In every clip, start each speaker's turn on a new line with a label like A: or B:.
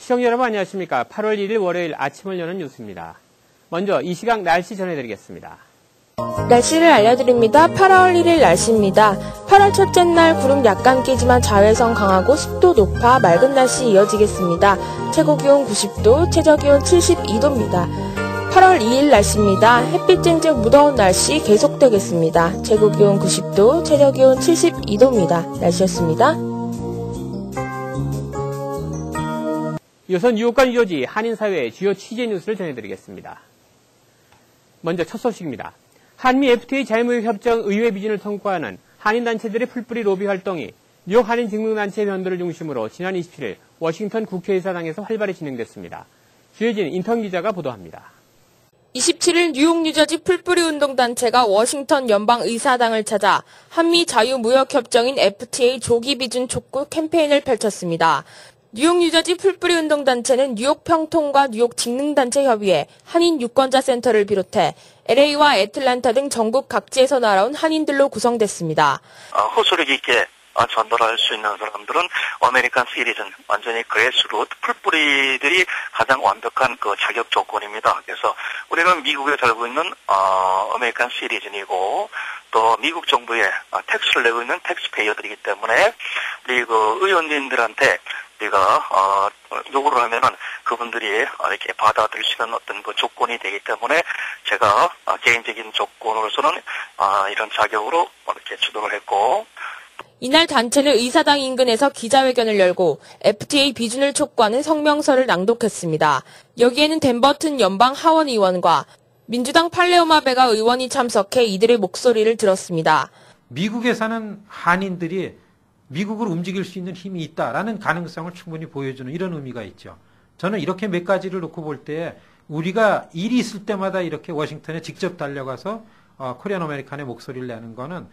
A: 시청자 여러분 안녕하십니까. 8월 1일 월요일 아침을 여는 뉴스입니다. 먼저 이 시각 날씨 전해드리겠습니다.
B: 날씨를 알려드립니다. 8월 1일 날씨입니다. 8월 첫째 날 구름 약간 끼지만 자외선 강하고 습도 높아 맑은 날씨 이어지겠습니다. 최고기온 90도, 최저기온 72도입니다. 8월 2일 날씨입니다. 햇빛 쨍쨍 무더운 날씨 계속되겠습니다. 최고기온 90도, 최저기온 72도입니다. 날씨였습니다.
A: 이어서 뉴욕과 뉴저지 한인사회의 주요 취재 뉴스를 전해드리겠습니다. 먼저 첫 소식입니다. 한미 FTA 자유무역협정 의회 비준을 통과하는 한인단체들의 풀뿌리 로비 활동이 뉴욕 한인직능단체 회원들을 중심으로 지난 27일 워싱턴 국회의사당에서 활발히 진행됐습니다. 주혜진 인턴 기자가 보도합니다.
B: 27일 뉴욕 뉴저지 풀뿌리 운동단체가 워싱턴 연방의사당을 찾아 한미 자유무역협정인 FTA 조기 비준 촉구 캠페인을 펼쳤습니다. 뉴욕 뉴저지 풀뿌리 운동단체는 뉴욕 평통과 뉴욕 직능단체 협의회 한인 유권자 센터를 비롯해 LA와 애틀랜타 등 전국 각지에서 날아온 한인들로 구성됐습니다.
C: 호소력 있게 전달할 수 있는 사람들은 아메리칸 시리즌, 완전히 그레스루트 풀뿌리들이 가장 완벽한 그 자격 조건입니다. 그래서 우리는 미국에 살고 있는 아메리칸 시리즌이고 또 미국 정부에 텍스를 내고 있는 텍스페이어들이기 때문에 우리 그 의원님들한테 우리가 요구를 하면은 그분들이 이렇게 받아들이시는 어떤 그 조건이 되기 때문에 제가 개인적인 조건으로서는 이런 자격으로 이렇게 주도를 했고.
B: 이날 단체는 의사당 인근에서 기자회견을 열고 FTA 비준을 촉구하는 성명서를 낭독했습니다. 여기에는 댄버튼 연방 하원 의원과 민주당 팔레오마 베가 의원이 참석해 이들의 목소리를 들었습니다.
D: 미국에 사는 한인들이 미국을 움직일 수 있는 힘이 있다라는 가능성을 충분히 보여주는 이런 의미가 있죠. 저는 이렇게 몇 가지를 놓고 볼 때 우리가 일이 있을 때마다 이렇게 워싱턴에 직접 달려가서 코리안 아메리칸의 목소리를 내는 거는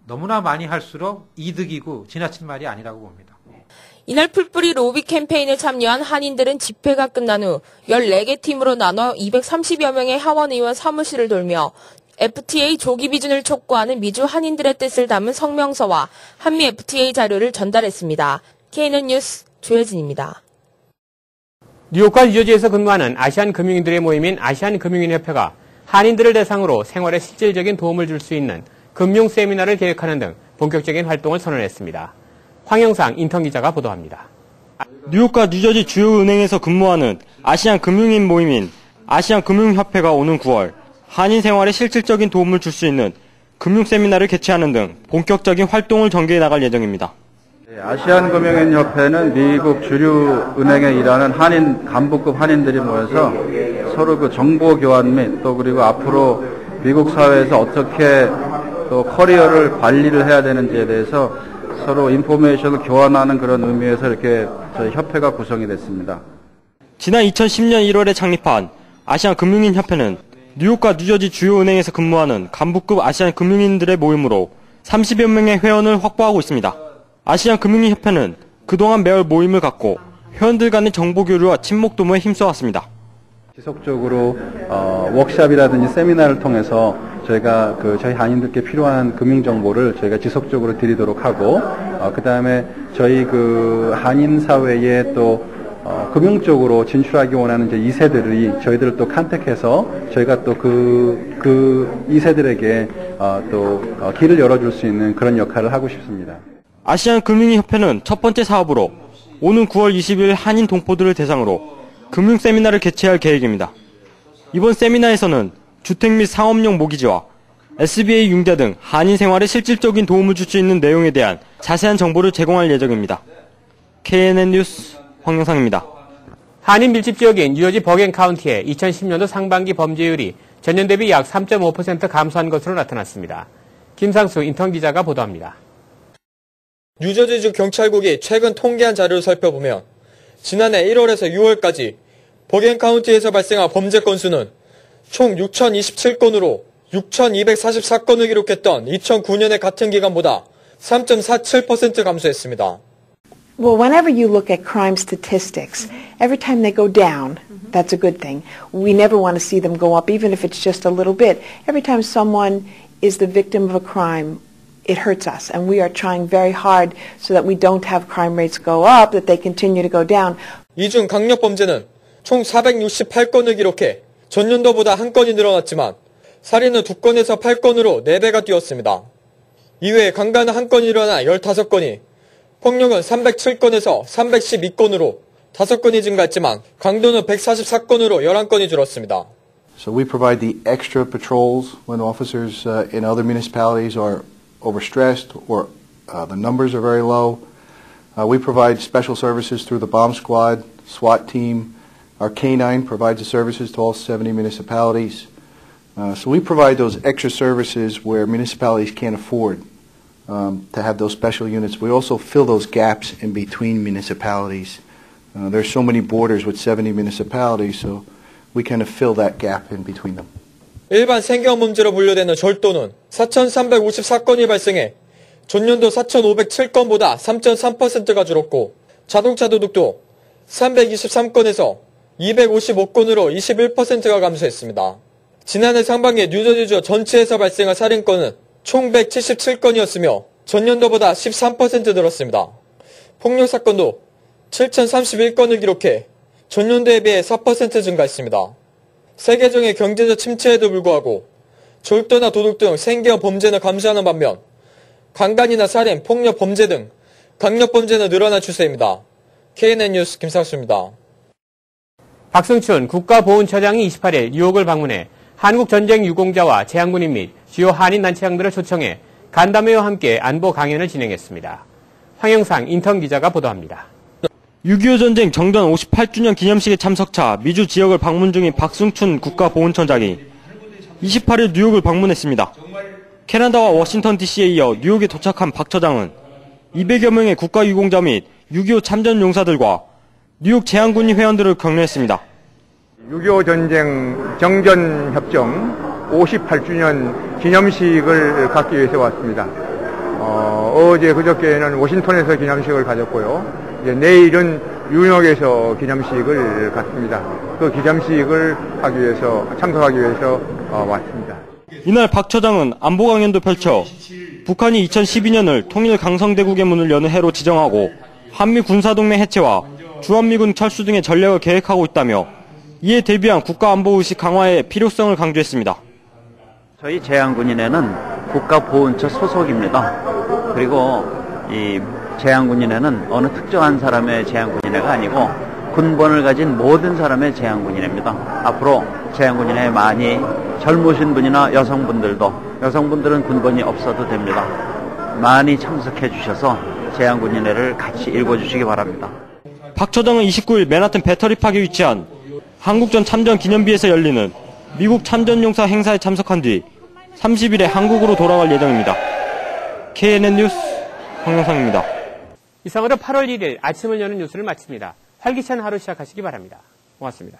D: 너무나 많이 할수록 이득이고 지나친 말이 아니라고 봅니다.
B: 이날 풀뿌리 로비 캠페인에 참여한 한인들은 집회가 끝난 후 14개 팀으로 나눠 230여 명의 하원의원 사무실을 돌며 FTA 조기 비준을 촉구하는 미주 한인들의 뜻을 담은 성명서와 한미 FTA 자료를 전달했습니다. KNN 뉴스 조혜진입니다.
A: 뉴욕과 뉴저지에서 근무하는 아시안 금융인들의 모임인 아시안금융인협회가 한인들을 대상으로 생활에 실질적인 도움을 줄 수 있는 금융 세미나를 계획하는 등 본격적인 활동을 선언했습니다. 황영상 인턴 기자가 보도합니다.
E: 뉴욕과 뉴저지 주요 은행에서 근무하는 아시안 금융인 모임인 아시안금융협회가 오는 9월 한인 생활에 실질적인 도움을 줄 수 있는 금융 세미나를 개최하는 등 본격적인 활동을 전개해 나갈 예정입니다.
F: 아시안금융인협회는 미국 주류 은행에 일하는 한인 간부급 한인들이 모여서 서로 그 정보 교환 및 또 그리고 앞으로 미국 사회에서 어떻게 또 커리어를 관리를 해야 되는지에 대해서 서로 인포메이션을 교환하는 그런 의미에서 이렇게 저희 협회가 구성이 됐습니다.
E: 지난 2010년 1월에 창립한 아시안금융인협회는 뉴욕과 뉴저지 주요 은행에서 근무하는 간부급 아시안 금융인들의 모임으로 30여 명의 회원을 확보하고 있습니다. 아시안금융인협회는 그동안 매월 모임을 갖고 회원들 간의 정보 교류와 친목 도모에 힘써왔습니다.
F: 지속적으로 워크숍이라든지 세미나를 통해서 저희가 저희 한인들께 필요한 금융 정보를 저희가 지속적으로 드리도록 하고 그다음에 저희 한인 사회에 또 금융 쪽으로 진출하기 원하는 이제 2세들이 저희들을 또 컨택해서 저희가 또 그 2세들에게 또 길을 열어줄 수 있는 그런 역할을 하고 싶습니다.
E: 아시안금융인협회는 첫 번째 사업으로 오는 9월 20일 한인 동포들을 대상으로 금융 세미나를 개최할 계획입니다. 이번 세미나에서는 주택 및 상업용 모기지와 SBA 융자 등 한인 생활에 실질적인 도움을 줄 수 있는 내용에 대한 자세한 정보를 제공할 예정입니다. KNN 뉴스 황영상입니다.
A: 한인 밀집 지역인 뉴저지 버겐 카운티의 2010년도 상반기 범죄율이 전년 대비 약 3.5% 감소한 것으로 나타났습니다. 김상수 인턴 기자가 보도합니다.
G: 뉴저지주 경찰국이 최근 통계한 자료를 살펴보면 지난해 1월에서 6월까지 버겐 카운티에서 발생한 범죄 건수는 총 6,027건으로 6,244건을 기록했던 2009년의 같은 기간보다 3.47% 감소했습니다.
H: Well, whenever you look at crime statistics, every time they go down, that's a good thing. We never want to see them go up, even if it's just a little bit. Every time someone is the victim of a crime, it hurts us. And we are trying very hard so that we don't have crime rates go up, that they continue to go down.
G: 이 중 강력범죄는 총 468건을 기록해 전년도보다 1건이 늘어났지만 살인은 2건에서 8건으로 4배가 뛰었습니다. 이외에 강간은 1건이 일어나 15건이, 폭력은 307건에서 312건으로 5건이 증가했지만 강도는 144건으로 11건이 줄었습니다.
I: So we provide the extra patrols when officers in other municipalities are overstressed or the numbers are very low. We provide special services through the bomb squad, SWAT team. Our K-9 provides the services to all 70 municipalities. So we provide those extra services where municipalities can't afford to have those special units. We also fill those gaps in between municipalities. There's so many borders with 70 municipalities, so we kind of fill that gap in between them.
G: 일반 생경범죄로 분류되는 절도는 4,354건이 발생해 전년도 4,507건보다 3.3%가 줄었고 자동차 도둑도 323건에서 255건으로 21%가 감소했습니다. 지난해 상반기에 뉴저지주 전체에서 발생한 살인건은 총 177건이었으며 전년도보다 13% 늘었습니다. 폭력사건도 7,031건을 기록해 전년도에 비해 4% 증가했습니다. 세계적인 경제적 침체에도 불구하고 절도나 도둑 등 생계형 범죄는 감소하는 반면 강간이나 살인, 폭력 범죄 등 강력범죄는 늘어난 추세입니다. KNN 뉴스 김상수입니다.
A: 박승춘 국가보훈처장이 28일 뉴욕을 방문해 한국전쟁 유공자와 재향군인 및 주요 한인단체장들을 초청해 간담회와 함께 안보 강연을 진행했습니다. 황영상 인턴 기자가 보도합니다.
E: 6.25 전쟁 정전 58주년 기념식에 참석차 미주 지역을 방문 중인 박승춘 국가보훈처장이 28일 뉴욕을 방문했습니다. 캐나다와 워싱턴 DC에 이어 뉴욕에 도착한 박 처장은 200여 명의 국가유공자 및 6.25 참전 용사들과 뉴욕 재향군인 회원들을 격려했습니다.
J: 6.25 전쟁 정전협정 58주년 기념식을 갖기 위해서 왔습니다. 어제 그저께는 워싱턴에서 기념식을 가졌고요. 이제 내일은 뉴욕에서 기념식을 갖습니다. 그 기념식을 하기 위해서 참석하기 위해서 왔습니다.
E: 이날 박 처장은 안보 강연도 펼쳐 북한이 2012년을 통일 강성대국의 문을 여는 해로 지정하고 한미 군사동맹 해체와 주한미군 철수 등의 전략을 계획하고 있다며 이에 대비한 국가안보의식 강화의 필요성을 강조했습니다.
K: 저희 재향군인회는 국가보훈처 소속입니다. 그리고 이 재향군인회는 어느 특정한 사람의 재향군인회가 아니고 군번을 가진 모든 사람의 재향군인회입니다. 앞으로 재향군인회에 많이 젊으신 분이나 여성분들은 군번이 없어도 됩니다. 많이 참석해 주셔서 재향군인회를 같이 읽어주시기 바랍니다.
E: 박 처장은 29일 맨하튼 배터리팍에 위치한 한국전 참전 기념비에서 열리는 미국 참전용사 행사에 참석한 뒤 30일에 한국으로 돌아갈 예정입니다. KNN 뉴스 황영상입니다.
A: 이상으로 8월 1일 아침을 여는 뉴스를 마칩니다. 활기찬 하루 시작하시기 바랍니다. 고맙습니다.